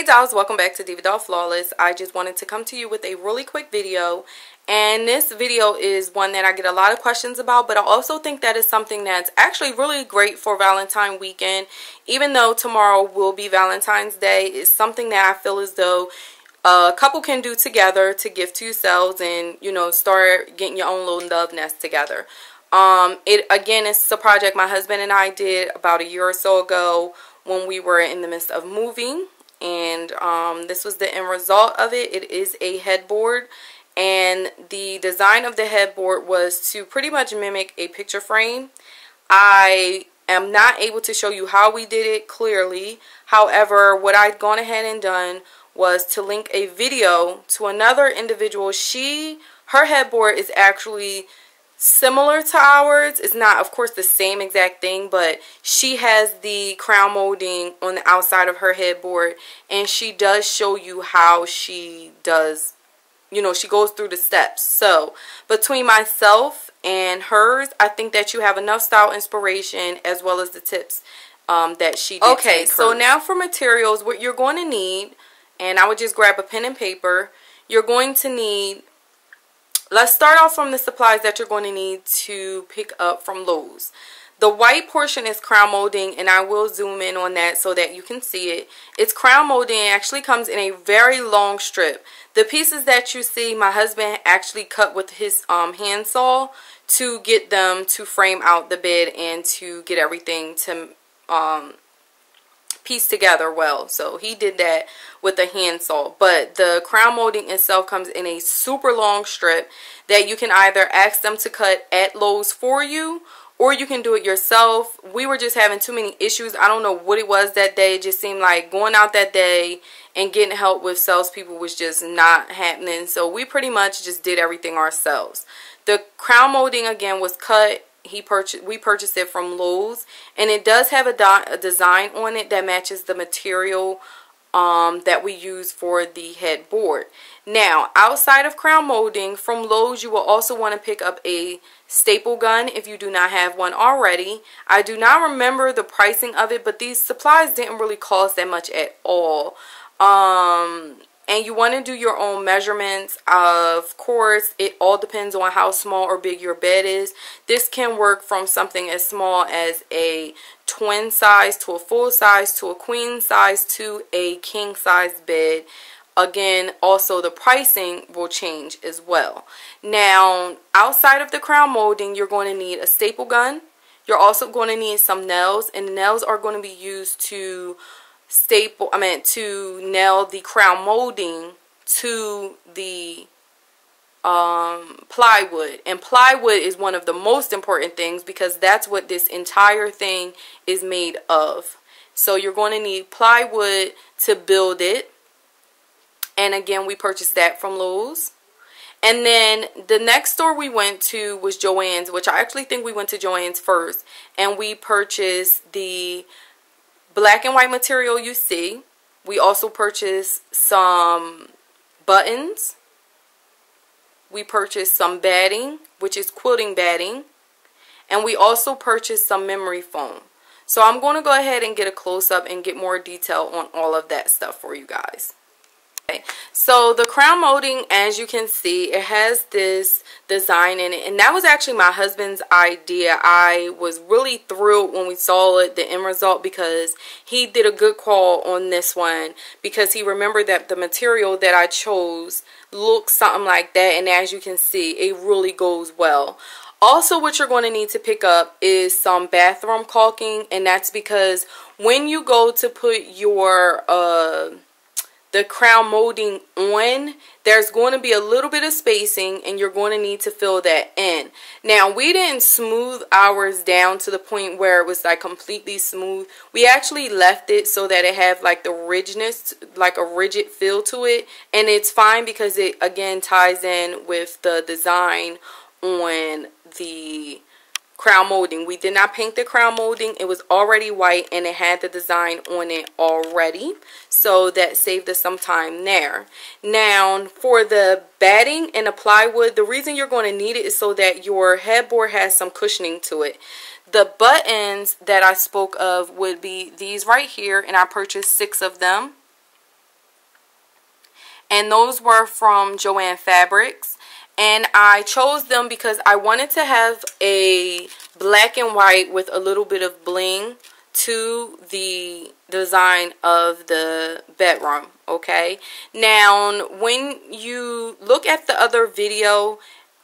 dolls, welcome back to DivaDollFlawless. I just wanted to come to you with a really quick video, and this video is one that I get a lot of questions about, but I also think that is something that's actually really great for Valentine weekend. Even though tomorrow will be Valentine's Day, it's something that I feel as though a couple can do together to gift to yourselves and, you know, start getting your own little love nest together. It's a project my husband and I did about a year or so ago when we were in the midst of moving. And this was the end result of it. It is a headboard, and the design of the headboard was to pretty much mimic a picture frame. I am not able to show you how we did it clearly. However, what I'd gone ahead and done was to link a video to another individual. Her headboard is actually similar to ours. It's not, of course, the same exact thing, but she has the crown molding on the outside of her headboard, and she does show you how she does, you know, she goes through the steps. So between myself and hers, I think that you have enough style inspiration as well as the tips that she did. Okay, so now for materials, what you're going to need, and I would just grab a pen and paper. You're going to need, let's start off from the supplies that you're going to need to pick up from Lowe's. The white portion is crown molding, and I will zoom in on that so that you can see it. It's crown molding. It actually comes in a very long strip. The pieces that you see, my husband actually cut with his handsaw to get them to frame out the bed and to get everything to piece together well. So he did that with a handsaw. But the crown molding itself comes in a super long strip that you can either ask them to cut at Lowe's for you, or you can do it yourself. We were just having too many issues. I don't know what it was that day. It just seemed like going out that day and getting help with salespeople was just not happening. So we pretty much just did everything ourselves. The crown molding again was cut. We purchased it from Lowe's, and it does have a design on it that matches the material that we use for the headboard. Now, outside of crown molding from Lowe's, you will also want to pick up a staple gun if you do not have one already. I do not remember the pricing of it, but these supplies didn't really cost that much at all. And you want to do your own measurements. Of course, it all depends on how small or big your bed is. This can work from something as small as a twin size to a full size to a queen size to a king size bed. Again, also the pricing will change as well. Now, outside of the crown molding, you're going to need a staple gun. You're also going to need some nails, and the nails are going to be used to nail the crown molding to the plywood. And plywood is one of the most important things because that's what this entire thing is made of. So you're going to need plywood to build it. And again, we purchased that from Lowe's. And then the next store we went to was Joann's, which I actually think we went to Joann's first. And we purchased the black and white material you see. We also purchased some buttons. We purchased some batting, which is quilting batting. And we also purchased some memory foam. So I'm going to go ahead and get a close-up and get more detail on all of that stuff for you guys. Okay, so the crown molding, as you can see, it has this design in it, and that was actually my husband's idea. I was really thrilled when we saw it, the end result, because he did a good call on this one, because he remembered that the material that I chose looks something like that, and as you can see, it really goes well. Also, what you're going to need to pick up is some bathroom caulking, and that's because when you go to put your the crown molding on, there's going to be a little bit of spacing, and you're going to need to fill that in. Now, we didn't smooth ours down to the point where it was like completely smooth. We actually left it so that it had like the rigidness, like a rigid feel to it, and it's fine because it again ties in with the design on the crown molding. We did not paint the crown molding. It was already white, and it had the design on it already, so that saved us some time there. Now, for the batting and the plywood, the reason you're going to need it is so that your headboard has some cushioning to it. The buttons that I spoke of would be these right here, and I purchased 6 of them. and those were from Joann Fabrics. And I chose them because I wanted to have a black and white with a little bit of bling to the design of the bedroom. Okay, now when you look at the other video,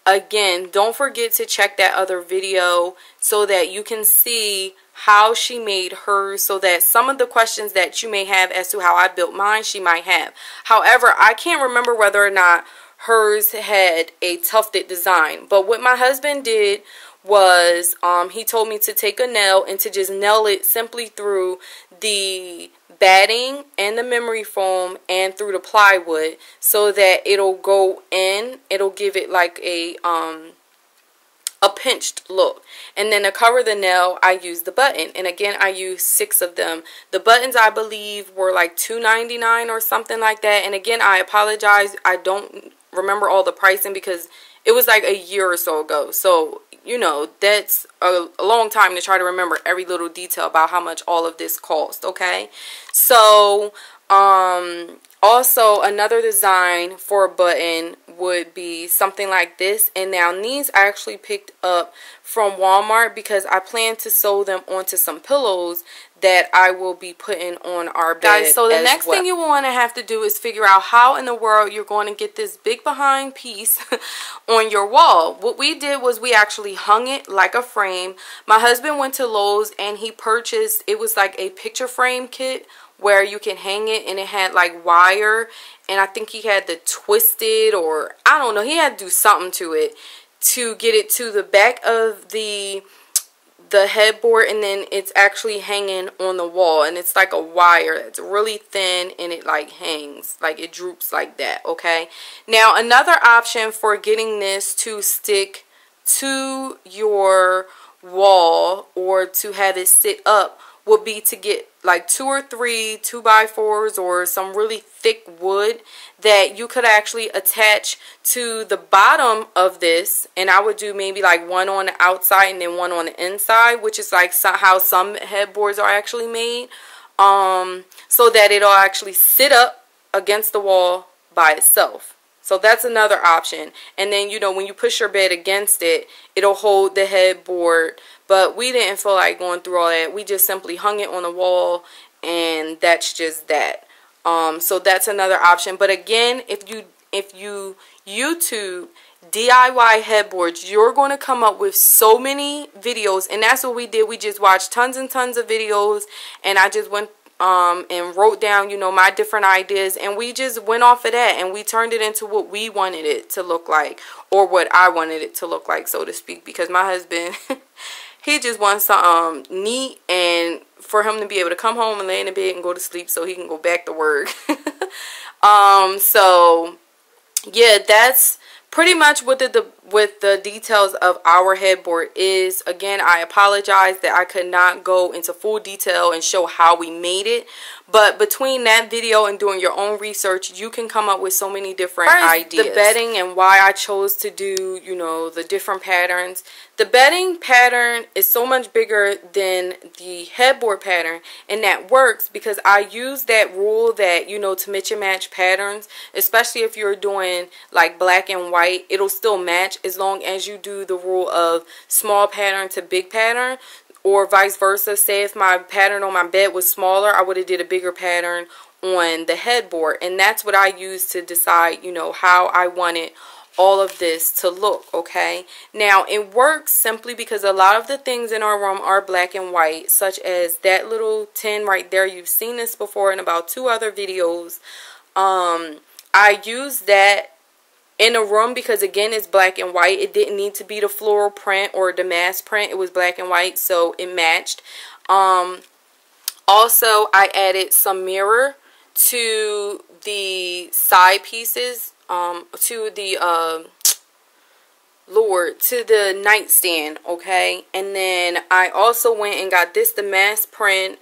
again, don't forget to check that other video so that you can see how she made hers, so that some of the questions that you may have as to how I built mine, she might have. However, I can't remember whether or not hers had a tufted design, but what my husband did was he told me to take a nail and to just nail it simply through the batting and the memory foam and through the plywood, so that it'll go in, it'll give it like a pinched look. And then to cover the nail, I used the button, and again I used 6 of them. The buttons, I believe, were like $2.99 or something like that. And again, I apologize, I don't remember all the pricing because it was like a year or so ago, so you know, that's a long time to try to remember every little detail about how much all of this cost. Okay, so also another design for a button would be something like this. And now these I actually picked up from Walmart because I plan to sew them onto some pillows that I will be putting on our bed. Guys, so the next thing you want to have to do is figure out how in the world you're going to get this big behind piece on your wall. What we did was we actually hung it like a frame. My husband went to Lowe's and he purchased, it was like a picture frame kit where you can hang it, and it had like wire, and I think he had to twist it, or I don't know, he had to do something to it to get it to the back of the headboard, and then it's actually hanging on the wall, and it's like a wire that's really thin, and it like hangs, like it droops like that. Okay, now another option for getting this to stick to your wall or to have it sit up would be to get like 2 or 3 2x4s or some really thick wood that you could actually attach to the bottom of this. And I would do maybe like one on the outside and then one on the inside, which is like how some headboards are actually made, so that it'll actually sit up against the wall by itself. So that's another option. And then, you know, when you push your bed against it, it'll hold the headboard. But we didn't feel like going through all that. We just simply hung it on the wall, and that's just that. So that's another option. But again, if you YouTube DIY headboards, you're going to come up with so many videos, and that's what we did. We just watched tons and tons of videos, and I just went and wrote down, you know, my different ideas, and we just went off of that, and we turned it into what we wanted it to look like, or what I wanted it to look like, so to speak, because my husband he just wants something neat, and for him to be able to come home and lay in the bed and go to sleep so he can go back to work. So yeah, that's pretty much what the details of our headboard is. Again, I apologize that I could not go into full detail and show how we made it, but between that video and doing your own research, you can come up with so many different ideas. The bedding and why I chose to do, you know, the different patterns. The bedding pattern is so much bigger than the headboard pattern, and that works because I use that rule that, you know, to mix and match patterns, especially if you're doing like black and white, it'll still match as long as you do the rule of small pattern to big pattern, or vice versa. Say if my pattern on my bed was smaller, I would have did a bigger pattern on the headboard, and that's what I use to decide, you know, how I wanted all of this to look. Okay, now it works simply because a lot of the things in our room are black and white, such as that little tin right there. You've seen this before in about 2 other videos. I used that in a room because, again, it's black and white. It didn't need to be the floral print or the mass print. It was black and white, so it matched. Also, I added some mirror to the side pieces, to the to the nightstand. Okay, and then I also went and got this, the mass print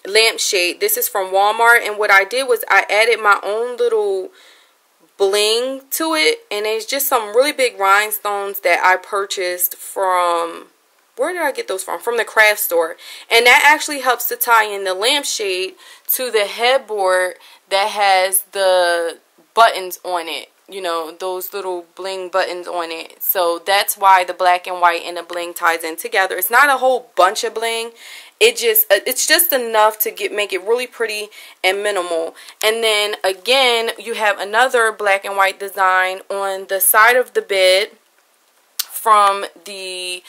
lampshade. This is from Walmart, and what I did was I added my own little bling to it, and it's just some really big rhinestones that I purchased from, where did I get those from the craft store, and that actually helps to tie in the lampshade to the headboard that has the buttons on it. You know, those little bling buttons on it. So that's why the black and white and the bling ties in together. It's not a whole bunch of bling. It's just enough to make it really pretty and minimal. And then again, you have another black and white design on the side of the bed from the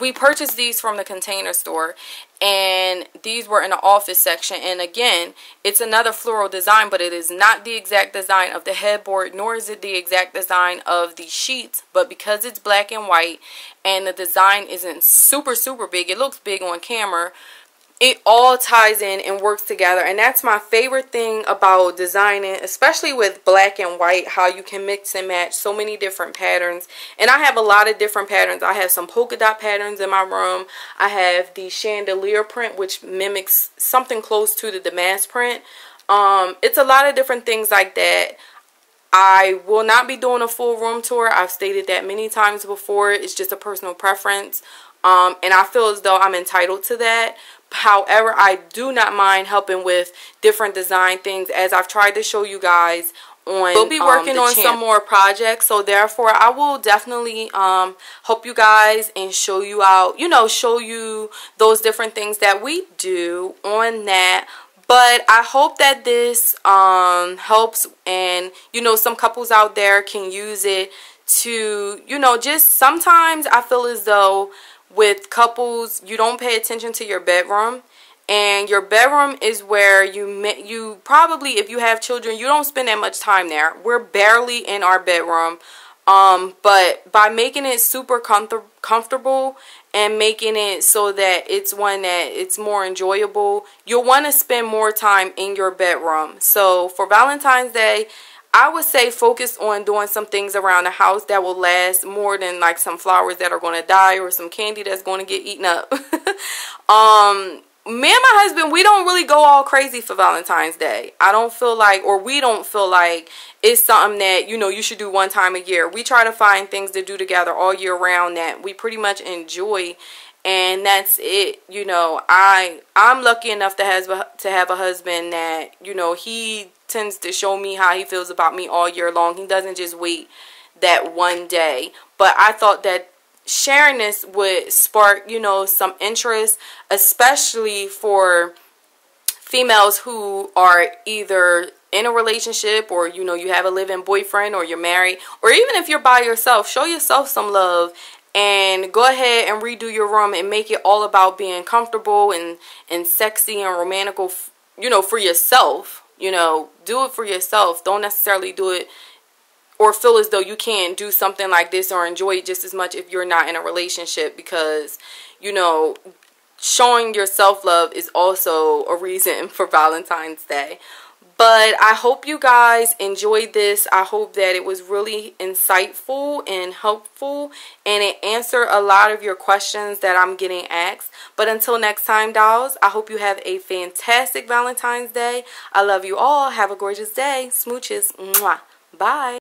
we purchased these from the Container Store, and these were in the office section. And again, it's another floral design, but it is not the exact design of the headboard, nor is it the exact design of the sheets. But because it's black and white and the design isn't super big, it looks big on camera, it all ties in and works together. And that's my favorite thing about designing, especially with black and white, how you can mix and match so many different patterns. And I have a lot of different patterns. I have some polka dot patterns in my room. I have the chandelier print, which mimics something close to the damask print. It's a lot of different things like that. I will not be doing a full room tour. I've stated that many times before. It's just a personal preference. And I feel as though I'm entitled to that. However, I do not mind helping with different design things, as I've tried to show you guys on we'll be working on some more projects. So therefore, I will definitely help you guys and show you out, you know, show you those different things that we do on that. But I hope that this helps, and you know, some couples out there can use it to, you know, just sometimes I feel as though with couples, you don't pay attention to your bedroom, and your bedroom is where you probably, if you have children, you don't spend that much time there. We're barely in our bedroom, but by making it super comfortable and making it so that it's one that it's more enjoyable, you'll want to spend more time in your bedroom. So for Valentine's Day, I would say focus on doing some things around the house that will last more than like some flowers that are going to die or some candy that's going to get eaten up. Me and my husband, we don't really go all crazy for Valentine's Day. I don't feel like, or we don't feel like it's something that, you know, you should do one time a year. We try to find things to do together all year round that we pretty much enjoy. And that's it. You know, I'm lucky enough to have a husband that, you know, he tends to show me how he feels about me all year long. He doesn't just wait that one day. But I thought that sharing this would spark, you know, some interest, especially for females who are either in a relationship, or, you know, you have a live-in boyfriend, or you're married, or even if you're by yourself. Show yourself some love and go ahead and redo your room and make it all about being comfortable and sexy and romantical, you know, for yourself. You know, do it for yourself. Don't necessarily do it or feel as though you can't do something like this or enjoy it just as much if you're not in a relationship, because, you know, showing your self-love is also a reason for Valentine's Day. But I hope you guys enjoyed this. I hope that it was really insightful and helpful, and it answered a lot of your questions that I'm getting asked. But until next time, dolls, I hope you have a fantastic Valentine's Day. I love you all. Have a gorgeous day. Smooches. Mwah. Bye.